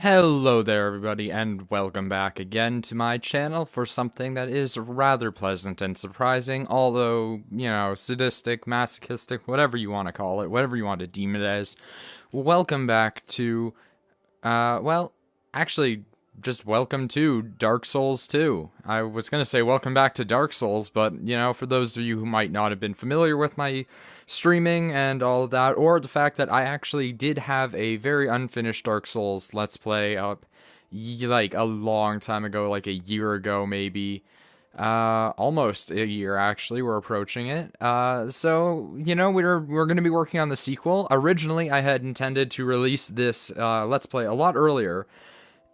Hello there everybody, and welcome back again to my channel for something that is rather pleasant and surprising, although, sadistic, masochistic, whatever you want to call it, whatever you want to deem it as. Welcome back to, just welcome to Dark Souls 2. I was going to say welcome back to Dark Souls, but, for those of you who might not have been familiar with my streaming and all of that, or the fact that I actually did have a very unfinished Dark Souls Let's Play up, like, a long time ago, like a year ago, maybe. Almost a year, actually. We're approaching it. So, we're going to be working on the sequel. Originally, I had intended to release this, Let's Play a lot earlier.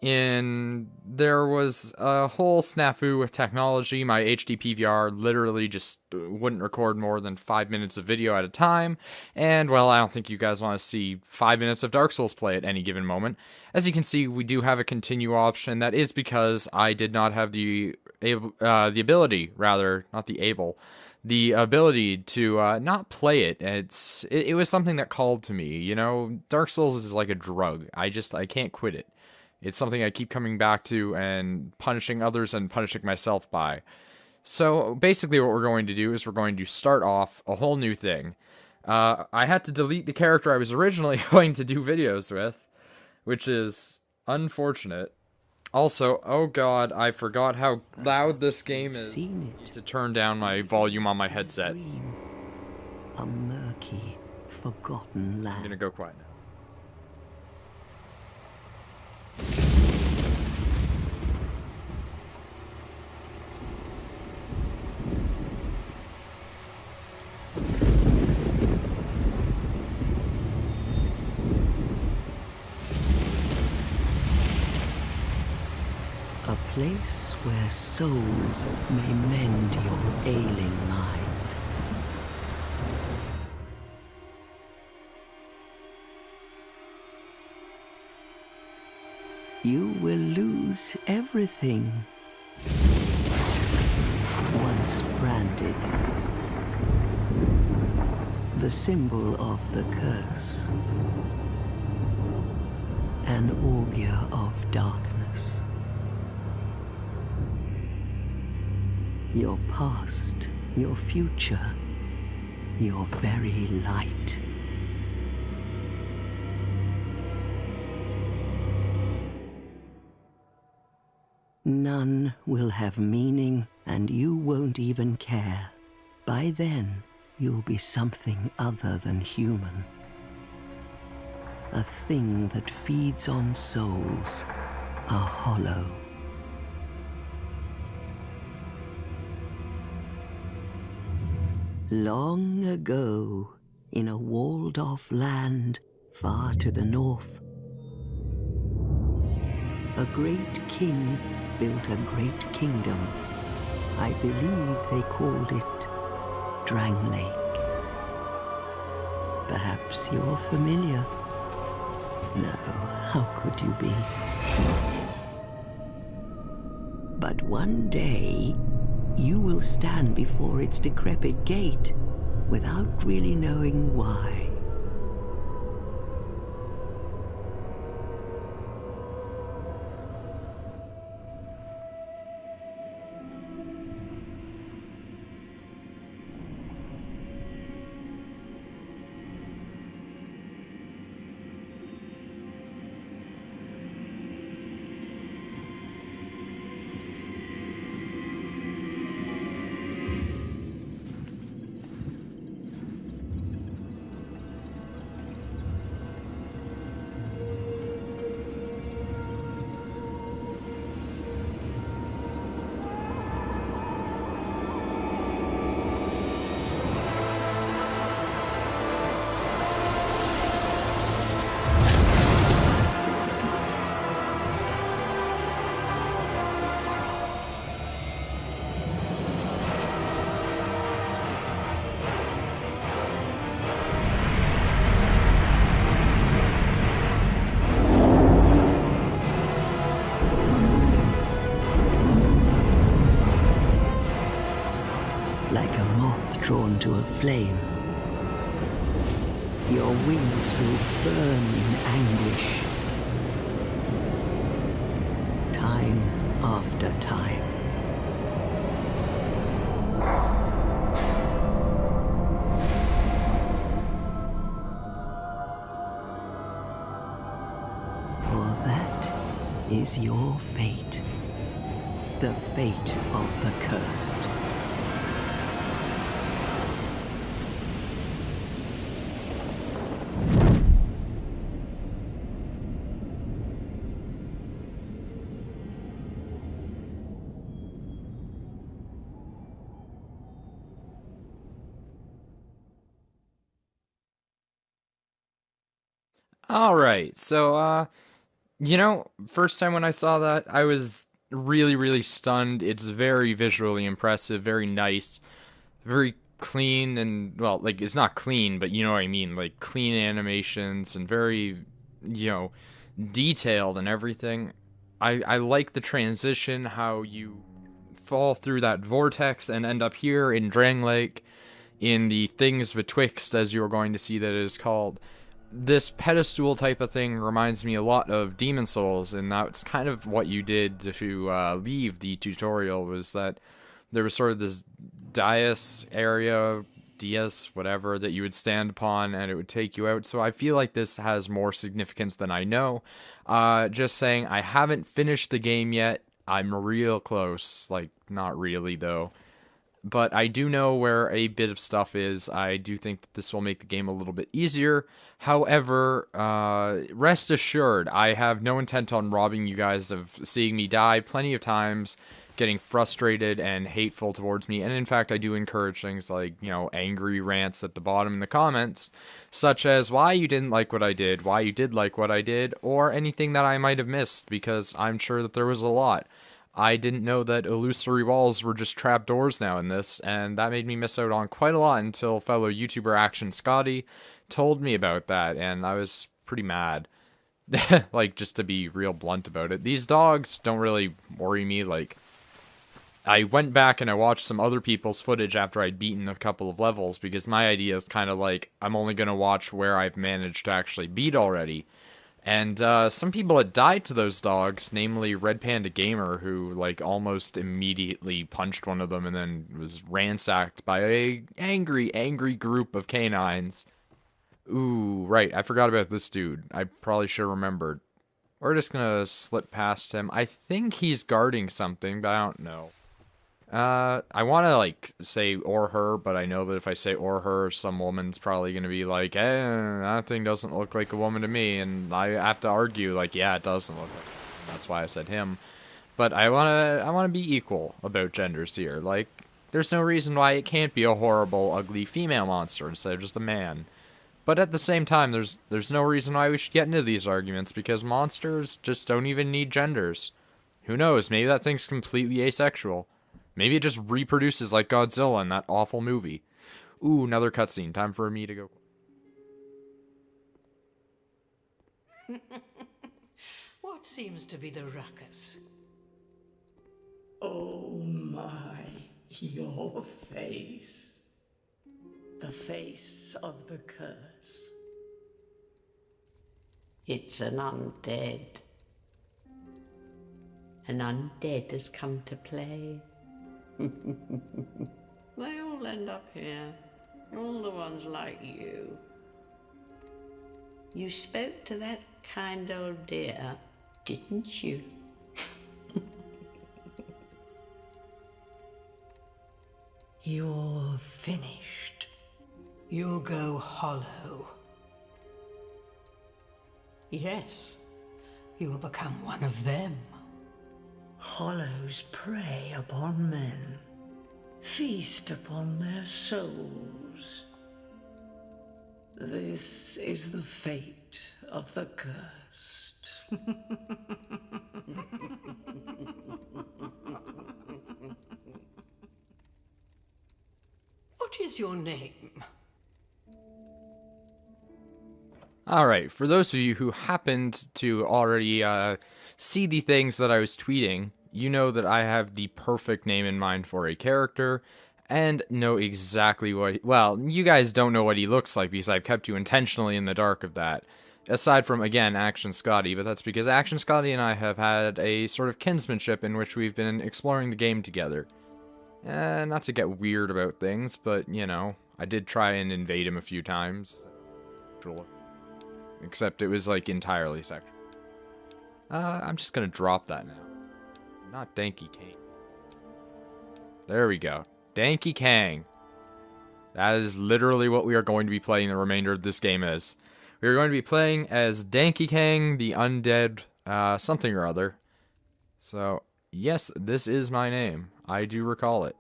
There was a whole snafu with technology. My HD PVR literally just wouldn't record more than 5 minutes of video at a time, and, well, I don't think you guys want to see 5 minutes of Dark Souls play at any given moment. As you can see, we do have a continue option. That is because I did not have the ability to not play it. It was something that called to me, Dark Souls is like a drug. I can't quit it. It's something I keep coming back to and punishing others and punishing myself by. So basically what we're going to do is we're going to start off a whole new thing. I had to delete the character I was originally going to do videos with, which is unfortunate. Also, oh god, I forgot how loud this game is. To turn down my volume on my headset. A murky, forgotten land. I'm gonna go quiet now. A place where souls may mend your ailing mind. You will lose everything. Once branded, the symbol of the curse, an augur of darkness. Your past, your future, your very light. None will have meaning, and you won't even care. By then, you'll be something other than human. A thing that feeds on souls, a hollow. Long ago, in a walled-off land far to the north, a great king built a great kingdom. I believe they called it Drang Lake. Perhaps you're familiar? No, how could you be? But one day, you will stand before its decrepit gate without really knowing why. Like a moth drawn to a flame, your wings will burn in anguish. time after time. For that is your fate. The fate of the cursed. All right. So, first time when I saw that, I was really, really stunned. It's very visually impressive, very nice, very clean, and, well, like, it's not clean, but you know what I mean. Like, clean animations and very, you know, detailed and everything. I like the transition, how you fall through that vortex and end up here in Drang Lake in the Things Betwixt, as you're going to see that it is called. This pedestal type of thing reminds me a lot of Demon Souls, and that's kind of what you did to leave the tutorial, was that there was sort of this dais area, dais, whatever, that you would stand upon and it would take you out. So I feel like this has more significance than I know. Just saying, I haven't finished the game yet. I'm real close. Like, not really, though. But I do know where a bit of stuff is. I do think that this will make the game a little bit easier. However, rest assured, I have no intent on robbing you guys of seeing me die plenty of times, getting frustrated and hateful towards me. And in fact, I do encourage things like, angry rants at the bottom in the comments, such as why you didn't like what I did, why you did like what I did, or anything that I might have missed, because I'm sure that there was a lot. I didn't know that illusory walls were just trapdoors now in this, and that made me miss out on quite a lot until fellow YouTuber Action Scotty told me about that, and I was pretty mad. Like, just to be real blunt about it. These dogs don't really worry me. Like, I went back and I watched some other people's footage after I'd beaten a couple of levels, because my idea is kind of like, I'm only going to watch where I've managed to actually beat already. And some people had died to those dogs, namely Red Panda Gamer, who like almost immediately punched one of them and then was ransacked by a angry group of canines. Ooh, right, I forgot about this dude. I probably should have remembered. We're just gonna slip past him. I think he's guarding something, but I don't know. I want to, like, say or her, but I know that if I say or her, some woman's probably going to be like, that thing doesn't look like a woman to me, and I have to argue, like, yeah, it doesn't look like her. That's why I said him. But I want to be equal about genders here. Like, there's no reason why it can't be a horrible, ugly female monster instead of just a man. But at the same time, there's no reason why we should get into these arguments, because monsters just don't even need genders. Who knows, maybe that thing's completely asexual. Maybe it just reproduces like Godzilla in that awful movie. Ooh, another cutscene. Time for me to go. What seems to be the ruckus? Oh my, your face. The face of the curse. It's an undead. An undead has come to play. They all end up here. All the ones like you. You spoke to that kind old dear, didn't you? You're finished. You'll go hollow. Yes, you'll become one of them. Hollows prey upon men, feast upon their souls. This is the fate of the cursed. What is your name? Alright, for those of you who happened to already see the things that I was tweeting, you know that I have the perfect name in mind for a character, and know exactly what... Well, you guys don't know what he looks like, because I've kept you intentionally in the dark of that. Aside from, again, Action Scotty, but that's because Action Scotty and I have had a sort of kinsmanship in which we've been exploring the game together. Not to get weird about things, but, you know, I did try and invade him a few times. Except it was, like, entirely sexual. I'm just gonna drop that now. Not Dankey Kang. There we go. Dankey Kang. That is literally what we are going to be playing the remainder of this game as. We are going to be playing as Dankey Kang, the undead, something or other. So, yes, this is my name. I do recall it.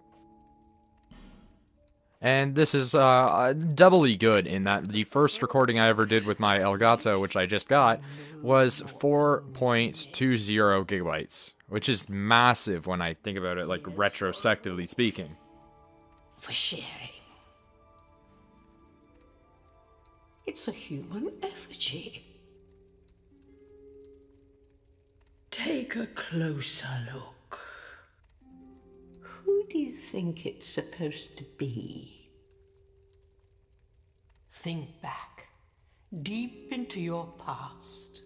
And this is doubly good in that the first recording I ever did with my Elgato, which I just got, was 4.20 gigabytes, which is massive when I think about it, like, retrospectively speaking. For sharing. It's a human effigy. Take a closer look. Who do you think it's supposed to be? Think back, deep into your past.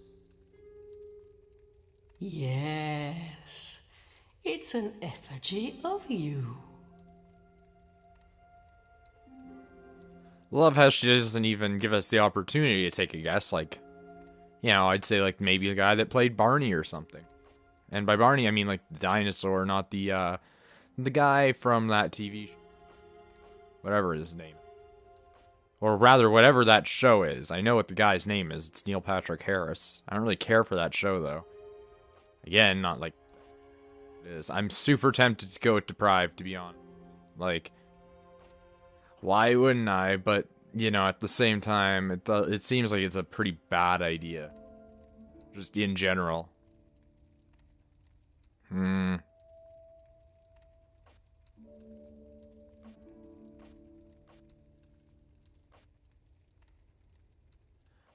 Yes, it's an effigy of you. Love how she doesn't even give us the opportunity to take a guess, like, you know, I'd say, like, maybe the guy that played Barney or something. And by Barney, I mean, like, the dinosaur, not the guy from that TV show. Whatever his name. Or rather, whatever that show is. I know what the guy's name is. It's Neil Patrick Harris. I don't really care for that show, though. Again, not like it is. I'm super tempted to go with Deprived, to be honest. Like, why wouldn't I? But, you know, at the same time, it seems like it's a pretty bad idea. Just in general.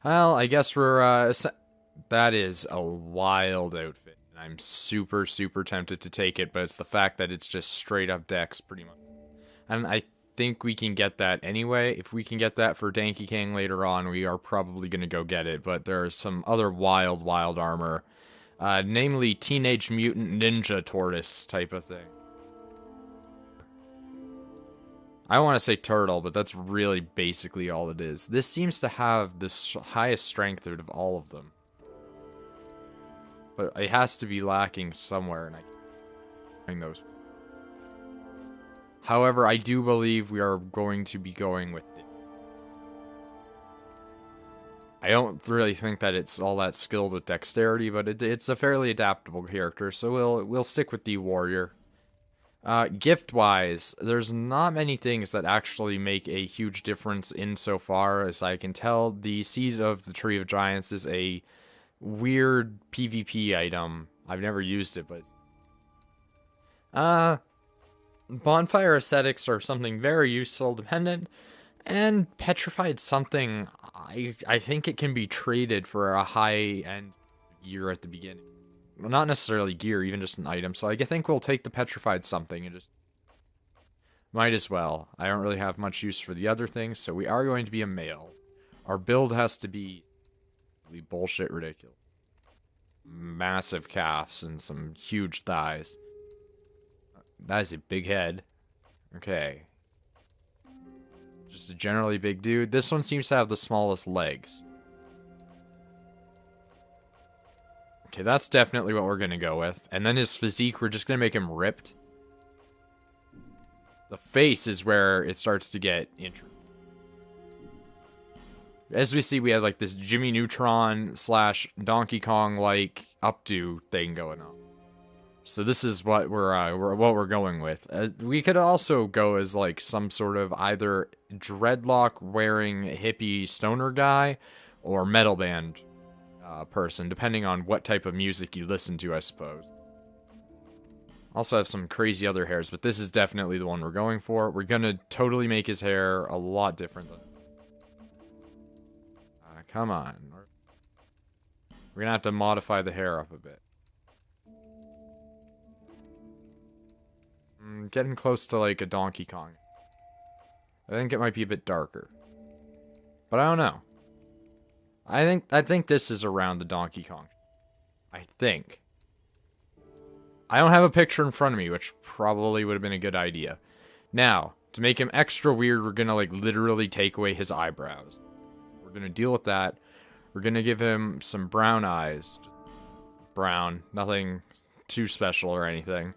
Well, I guess we're, that is a wild outfit. I'm super, super tempted to take it, but it's the fact that it's just straight up Dex, pretty much. And I think we can get that anyway. If we can get that for Dankey Kang later on, we are probably going to go get it. But there are some other wild, wild armor. Namely, Teenage Mutant Ninja Tortoise type of thing. I want to say turtle, but that's really basically all it is. This seems to have the highest strength out of all of them. But it has to be lacking somewhere, and I can't find those. However, I do believe we are going to be going with it. I don't really think that it's all that skilled with dexterity, but it's a fairly adaptable character, so we'll stick with the warrior. Gift-wise, there's not many things that actually make a huge difference insofar as I can tell. The Seed of the Tree of Giants is a weird PvP item. I've never used it, but... Bonfire Ascetics are something very useful, dependent, and Petrified something, I think it can be traded for a high-end gear at the beginning. Well, not necessarily gear, even just an item, so I think we'll take the Petrified something and just... Might as well. I don't really have much use for the other things, so we are going to be a male. Our build has to be bullshit ridiculous. Massive calves and some huge thighs. That is a big head. Okay. Just a generally big dude. This one seems to have the smallest legs. Okay, that's definitely what we're going to go with. And then his physique, we're just going to make him ripped. The face is where it starts to get interesting. As we see, we have like this Jimmy Neutron / Donkey Kong like updo thing going on. So this is what we're going with. We could also go as like some sort of either dreadlock wearing hippie stoner guy or metal band person, depending on what type of music you listen to, I suppose. Also have some crazy other hairs, but this is definitely the one we're going for. We're gonna totally make his hair a lot different than... come on. We're gonna have to modify the hair up a bit. Getting close to like a Donkey Kong. I think it might be a bit darker. But I don't know. I think this is around the Donkey Kong. I think. I don't have a picture in front of me, which probably would have been a good idea. Now, to make him extra weird, we're gonna like literally take away his eyebrows. We're gonna deal with that. We're gonna give him some brown eyes. Brown, nothing too special or anything.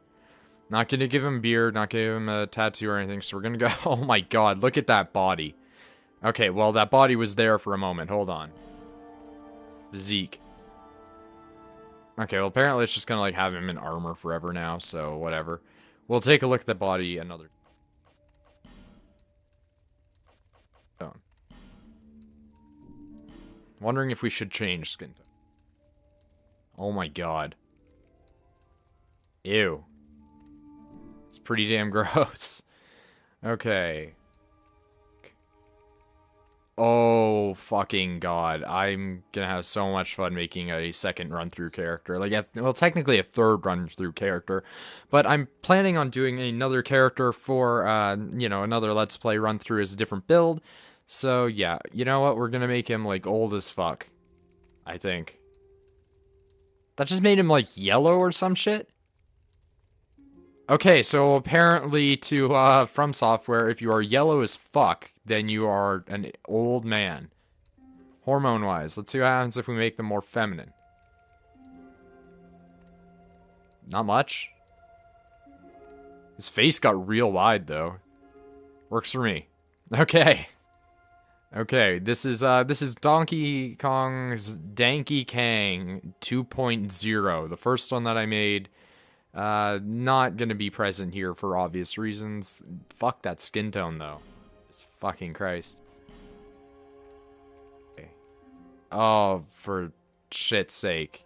Not gonna give him beard, not gonna give him a tattoo or anything, so we're gonna go, oh my god, look at that body. Okay, well that body was there for a moment, hold on. Zeke. Okay, well apparently it's just gonna like have him in armor forever now, so whatever. We'll take a look at the body another tone. Wondering if we should change skin tone. Oh my god. Ew. It's pretty damn gross. Okay. Oh, fucking god. I'm gonna have so much fun making a second run-through character. Like, well, technically a third run-through character. But I'm planning on doing another character for, you know, another Let's Play run-through as a different build. So, yeah. You know what? We're gonna make him, like, old as fuck. I think. That just made him, like, yellow or some shit? Okay, so apparently to, From Software, if you are yellow as fuck, then you are an old man. Hormone-wise, let's see what happens if we make them more feminine. Not much. His face got real wide, though. Works for me. Okay. Okay, this is Donkey Kong's Dankey Kang 2.0, the first one that I made. Not gonna be present here for obvious reasons. Fuck that skin tone, though. Jesus fucking Christ. Okay. Oh, for shit's sake.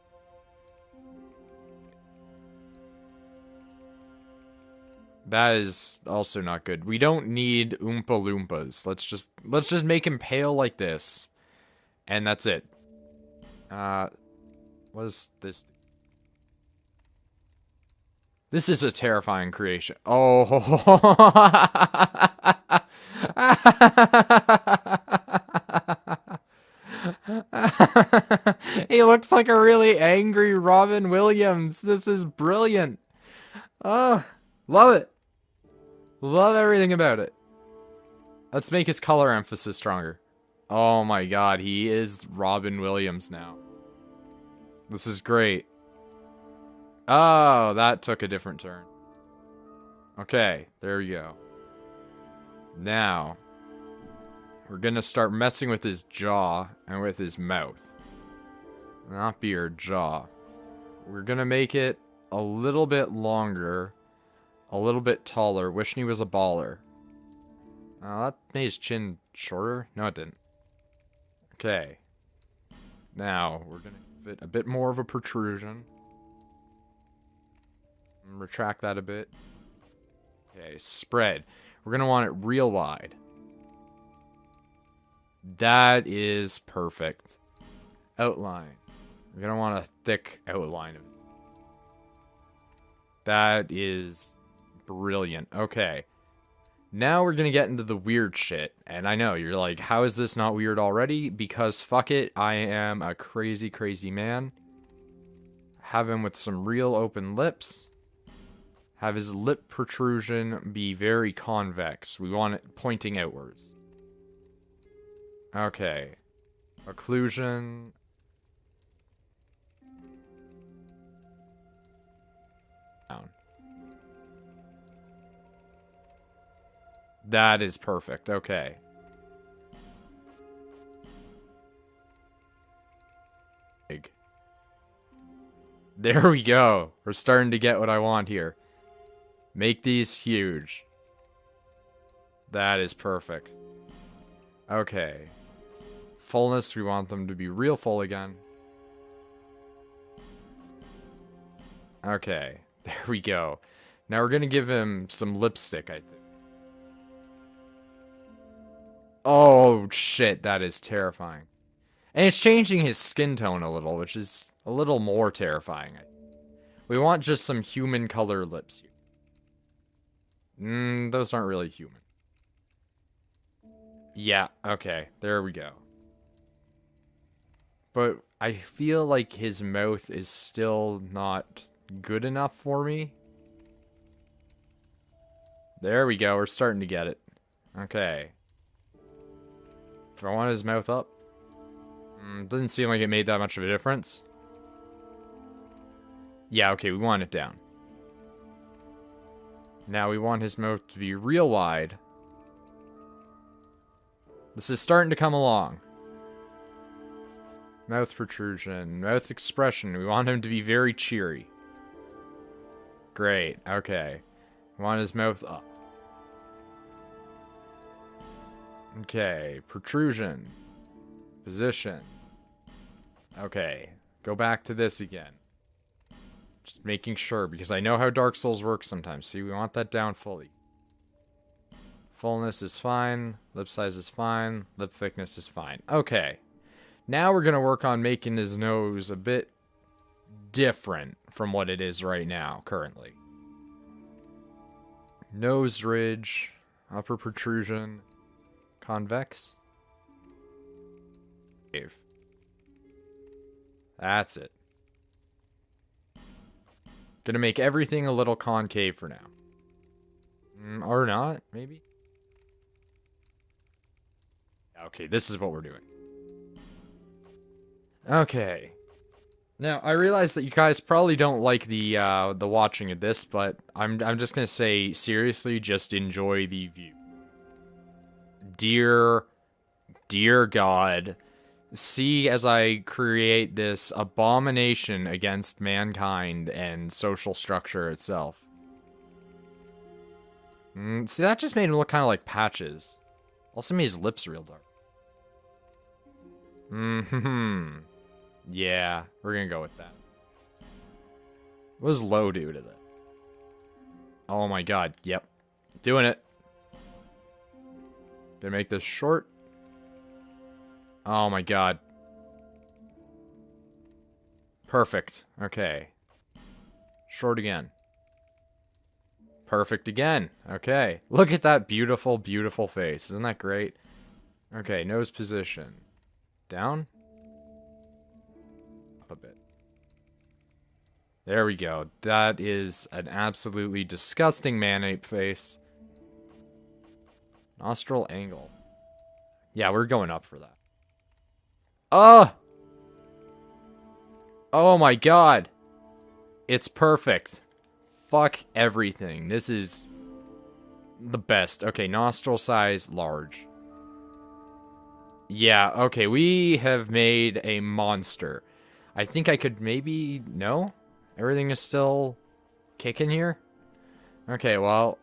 That is also not good. We don't need Oompa Loompas. Let's just make him pale like this. And that's it. What is this? This is a terrifying creation. Oh. He looks like a really angry Robin Williams. This is brilliant. Oh, love it. Love everything about it. Let's make his color emphasis stronger. Oh my god, he is Robin Williams now. This is great. Oh, that took a different turn. Okay, there we go. Now, we're gonna start messing with his jaw and with his mouth. Not beard, jaw. We're gonna make it a little bit longer, a little bit taller. Wishing he was a baller. That made his chin shorter? No, it didn't. Okay. Now, we're gonna give it a bit more of a protrusion. Retract that a bit. Okay, spread. We're gonna want it real wide. That is perfect. Outline. We're gonna want a thick outline of it. That is brilliant. Okay. Now we're gonna get into the weird shit. And I know, you're like, how is this not weird already? Because fuck it, I am a crazy, crazy man. Have him with some real open lips. Have his lip protrusion be very convex. We want it pointing outwards. Okay. Occlusion. Down. That is perfect. Okay. Big. There we go. We're starting to get what I want here. Make these huge. That is perfect. Okay. Fullness, we want them to be real full again. Okay. There we go. Now we're gonna give him some lipstick, I think. Oh, shit. That is terrifying. And it's changing his skin tone a little, which is a little more terrifying. We want just some human color lips here. Those aren't really human. Yeah, okay. There we go. But I feel like his mouth is still not good enough for me. There we go. We're starting to get it. Okay. Do I want his mouth up? Doesn't seem like it made that much of a difference. Yeah, okay, we want it down. Now we want his mouth to be real wide. This is starting to come along. Mouth protrusion, mouth expression. We want him to be very cheery. Great, okay. We want his mouth up. Okay, protrusion. Position. Okay, go back to this again. Just making sure, because I know how Dark Souls works sometimes. See, we want that down fully. Fullness is fine. Lip size is fine. Lip thickness is fine. Okay. Now we're going to work on making his nose a bit different from what it is right now, currently. Nose ridge. Upper protrusion. Convex. That's it. Gonna make everything a little concave for now. Or not, maybe? Okay, this is what we're doing. Okay. Now, I realize that you guys probably don't like the watching of this, but I'm just gonna say, seriously, just enjoy the view. Dear God, see as I create this abomination against mankind and social structure itself. See, that just made him look kind of like Patches. Also made his lips real dark. Yeah, we're gonna go with that. What does low do to that? Oh my god, yep. Doing it. Gonna make this short. Oh my god. Perfect. Okay. Short again. Perfect again. Okay. Look at that beautiful, beautiful face. Isn't that great? Okay, nose position. Down. Up a bit. There we go. That is an absolutely disgusting man-ape face. Nostril angle. Yeah, we're going up for that. Oh my god. It's perfect. Fuck everything. This is the best. Okay, nostril size large. Yeah, okay, we have made a monster. I think I could maybe... No? Everything is still kicking here? Okay, well,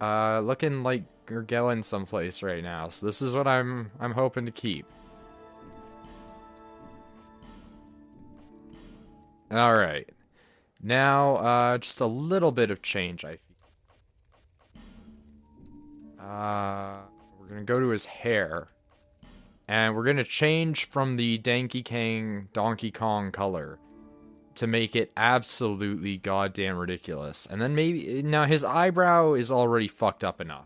looking like we're going someplace right now. So this is what I'm hoping to keep. Alright. Now, just a little bit of change, I feel. We're gonna go to his hair. And we're gonna change from the Dankey Kang Donkey Kong color to make it absolutely goddamn ridiculous. And then maybe... Now, his eyebrow is already fucked up enough.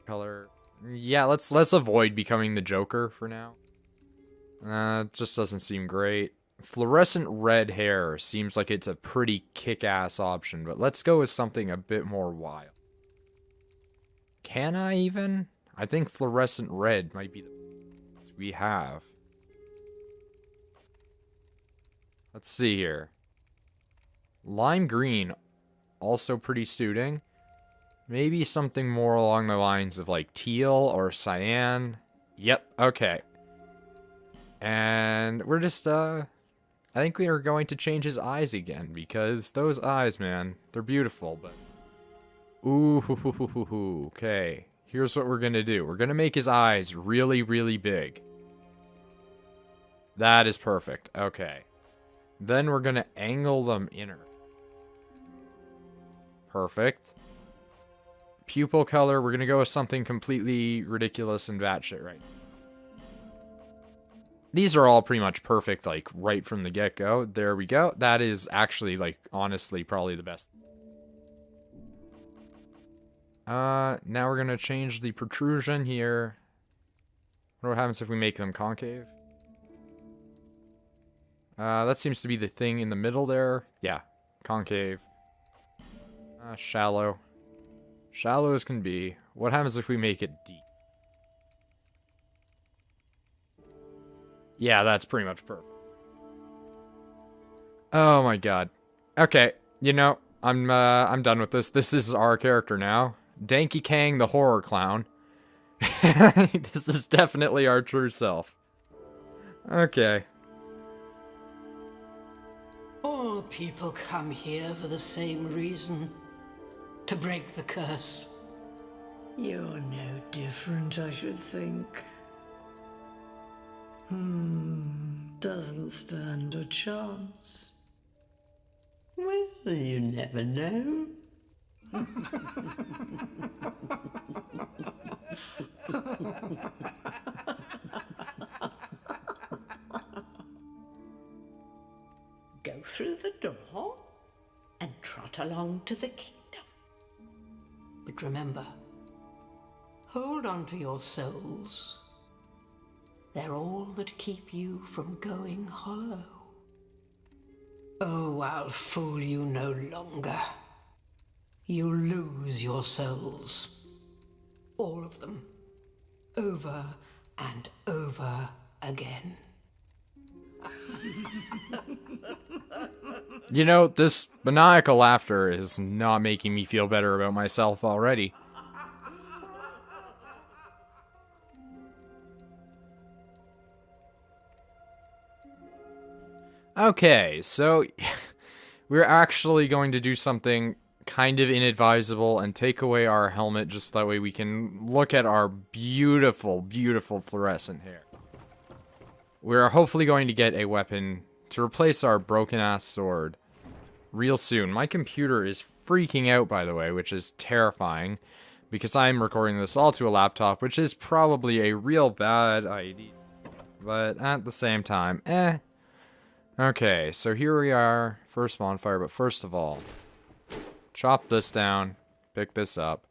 Color... Yeah, let's avoid becoming the Joker for now. It just doesn't seem great. Fluorescent red hair seems like it's a pretty kick-ass option, but let's go with something a bit more wild. Can I even? I think fluorescent red might be the best we have. Let's see here. Lime green, also pretty suiting. Maybe something more along the lines of like teal or cyan. Yep, okay. And we're just, I think we are going to change his eyes again, because those eyes, man, they're beautiful, but... Ooh, okay. Here's what we're gonna do. We're gonna make his eyes really, really big. That is perfect. Okay. Then we're gonna angle them inner. Perfect. Pupil color, we're gonna go with something completely ridiculous and batshit right. These are all pretty much perfect, like, right from the get-go. There we go. That is actually, like, honestly, probably the best. Now we're gonna change the protrusion here. What happens if we make them concave? That seems to be the thing in the middle there. Yeah, concave. Shallow. Shallow as can be. What happens if we make it deep? Yeah, that's pretty much perfect. Oh my god. Okay, you know, I'm done with this. This is our character now. Dankey Kang, the horror clown. This is definitely our true self. Okay. All people come here for the same reason. To break the curse. You're no different, I should think. Doesn't stand a chance. Well, you never know. Go through the door and trot along to the kingdom. But remember, hold on to your souls. They're all that keep you from going hollow. Oh, I'll fool you no longer. You'll lose your souls. All of them. Over and over again. You know, this maniacal laughter is not making me feel better about myself already. Okay, so we're actually going to do something kind of inadvisable and take away our helmet just that way we can look at our beautiful, beautiful fluorescent hair. We're hopefully going to get a weapon to replace our broken-ass sword real soon. My computer is freaking out, by the way, which is terrifying, because I'm recording this all to a laptop, which is probably a real bad idea. But at the same time, Okay, so here we are, first bonfire, but first of all, chop this down, pick this up.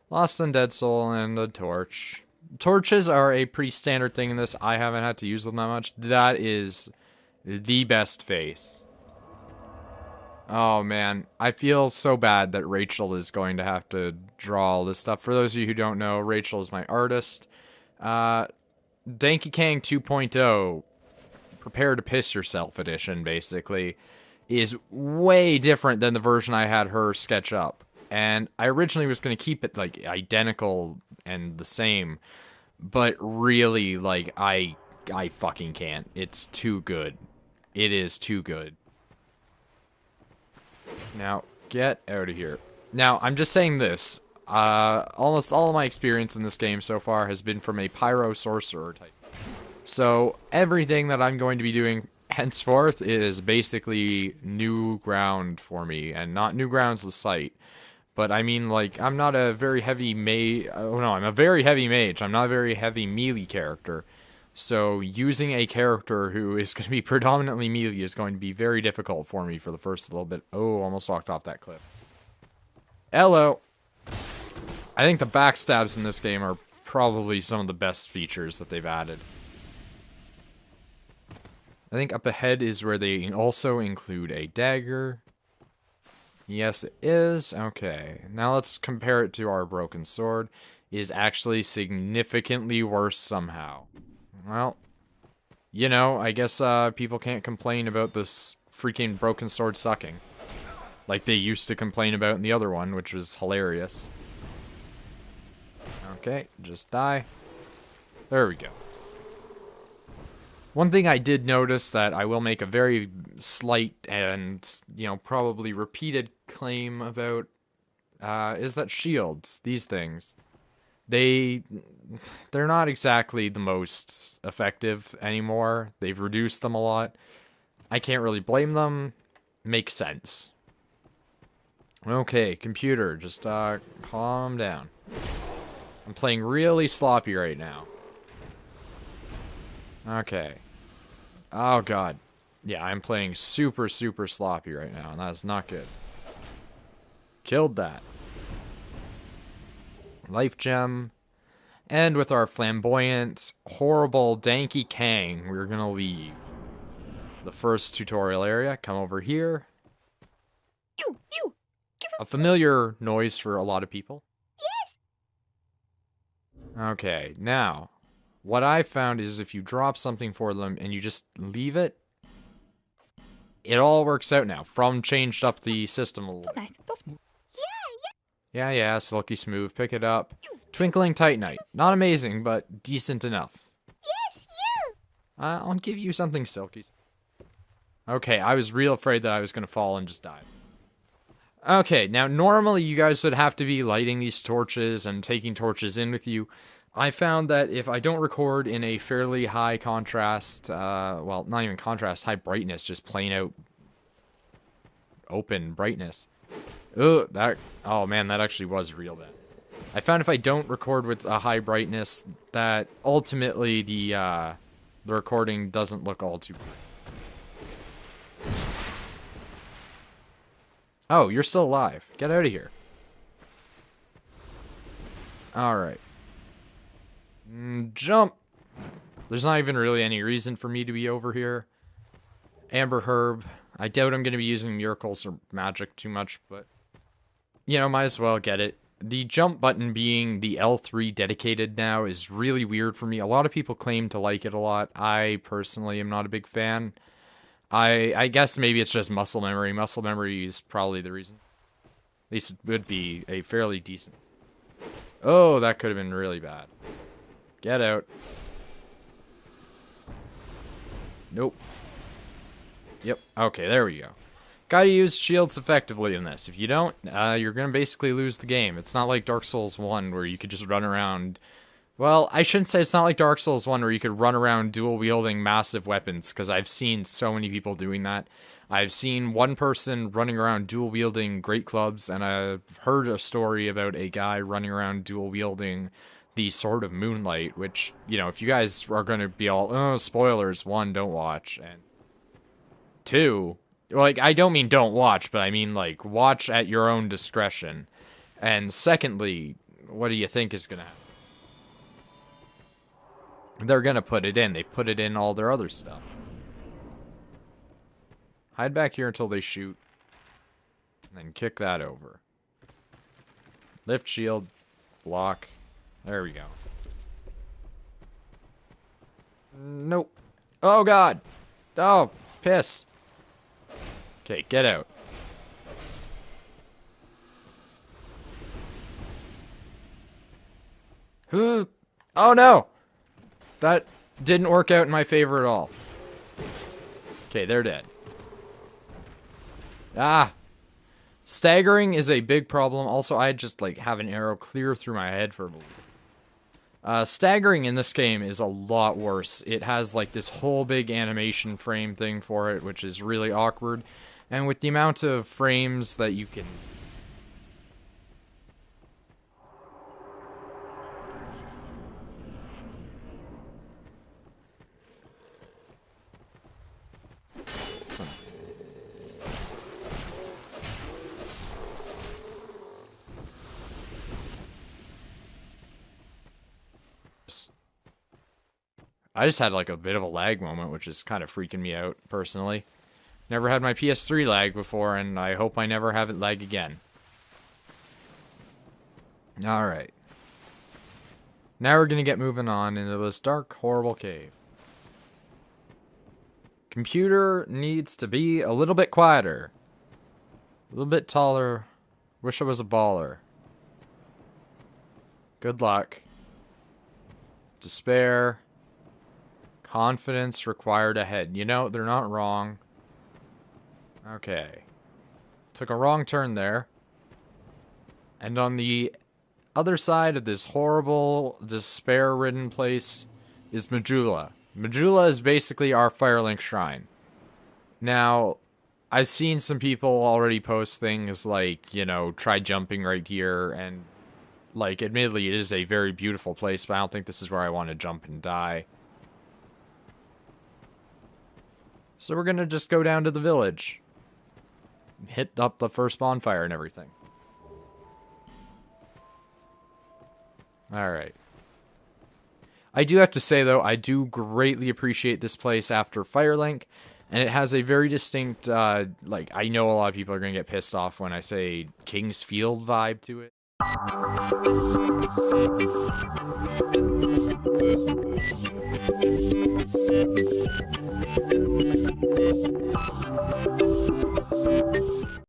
Lost and Dead Soul and a torch. Torches are a pretty standard thing in this. I haven't had to use them that much. That is the best face. Oh man, I feel so bad that Rachel is going to have to draw all this stuff. For those of you who don't know, Rachel is my artist. Dankey Kang 2.0, Prepare to Piss Yourself edition, basically, is way different than the version I had her sketch up. And I originally was going to keep it, like, identical and the same. But really, like, I fucking can't. It's too good. It is too good. Now, get out of here. Now, I'm just saying this. Almost all of my experience in this game so far has been from a pyro sorcerer type. So, everything that I'm going to be doing henceforth is basically new ground for me. And not new ground's the site. But I mean, like, I'm not a very heavy I'm a very heavy mage. I'm not a very heavy melee character. So, using a character who is going to be predominantly melee is going to be very difficult for me for the first little bit. Oh, almost walked off that cliff. Hello! I think the backstabs in this game are probably some of the best features that they've added. I think up ahead is where they also include a dagger. Yes, it is. Okay, now let's compare it to our broken sword. It is actually significantly worse somehow. Well, you know, I guess people can't complain about this freaking broken sword sucking. Like they used to complain about in the other one, which was hilarious. Okay, just die. There we go. One thing I did notice that I will make a very slight and, you know, probably repeated claim about is that shields, these things, they're not exactly the most effective anymore. They've reduced them a lot. I can't really blame them. Makes sense. Okay, computer, just calm down. I'm playing really sloppy right now. Okay. Oh god. Yeah, I'm playing super, super sloppy right now, and that's not good. Killed that. Life gem. And with our flamboyant, horrible Dankey Kang, we're gonna leave the first tutorial area. Come over here. A familiar noise for a lot of people. Okay, now, what I found is if you drop something for them and you just leave it, it all works out now. From changed up the system a little. Yeah, silky smooth. Pick it up. Twinkling Titanite. Not amazing, but decent enough. I'll give you something, Silky. Okay, I was real afraid that I was going to fall and just die. Okay, now normally you guys would have to be lighting these torches and taking torches in with you. I found that if I don't record in a fairly high contrast, well, not even contrast, high brightness, just plain out open brightness. Oh man, that actually was real then. I found if I don't record with a high brightness, that ultimately the recording doesn't look all too bright. Oh, you're still alive. Get out of here. Alright. Jump! There's not even really any reason for me to be over here. Amber Herb. I doubt I'm going to be using miracles or magic too much, but... you know, might as well get it. The jump button being the L3 dedicated now is really weird for me. A lot of people claim to like it a lot. I personally am not a big fan. I guess maybe it's just muscle memory. Muscle memory is probably the reason. At least it would be a fairly decent... oh, that could have been really bad. Get out. Nope. Yep. Okay, there we go. Gotta use shields effectively in this. If you don't, you're gonna basically lose the game. It's not like Dark Souls 1 where you could just run around... well, I shouldn't say it's not like Dark Souls 1 where you could run around dual-wielding massive weapons, because I've seen so many people doing that. I've seen one person running around dual-wielding great clubs, and I've heard a story about a guy running around dual-wielding the Sword of Moonlight, which, you know, if you guys are going to be all, oh, spoilers, 1, don't watch, and 2, like, I don't mean don't watch, but I mean, like, watch at your own discretion. And secondly, what do you think is going to happen? They're gonna put it in. They put it in all their other stuff. Hide back here until they shoot. And then kick that over. Lift shield. Block. There we go. Nope. Oh god! Oh, piss. Okay, get out. Oh no! That didn't work out in my favor at all. Okay, they're dead. Ah! Staggering is a big problem. Also, I just, like, have an arrow clear through my head for a moment. Staggering in this game is a lot worse. It has, like, this whole big animation frame thing for it, which is really awkward. And with the amount of frames that you can... I just had like a bit of a lag moment, which is kind of freaking me out, personally. Never had my PS3 lag before, and I hope I never have it lag again. Alright. Now we're gonna get moving on into this dark, horrible cave. Computer needs to be a little bit quieter. A little bit taller. Wish I was a baller. Good luck. Despair. Confidence required ahead. You know, they're not wrong. Okay. Took a wrong turn there. And on the other side of this horrible, despair-ridden place is Majula. Majula is basically our Firelink Shrine. Now, I've seen some people already post things like, you know, try jumping right here, and, like, admittedly, it is a very beautiful place, but I don't think this is where I want to jump and die. So we're gonna just go down to the village. Hit up the first bonfire and everything. Alright. I do have to say, though, I do greatly appreciate this place after Firelink, and it has a very distinct, like, I know a lot of people are going to get pissed off when I say King's Field vibe to it.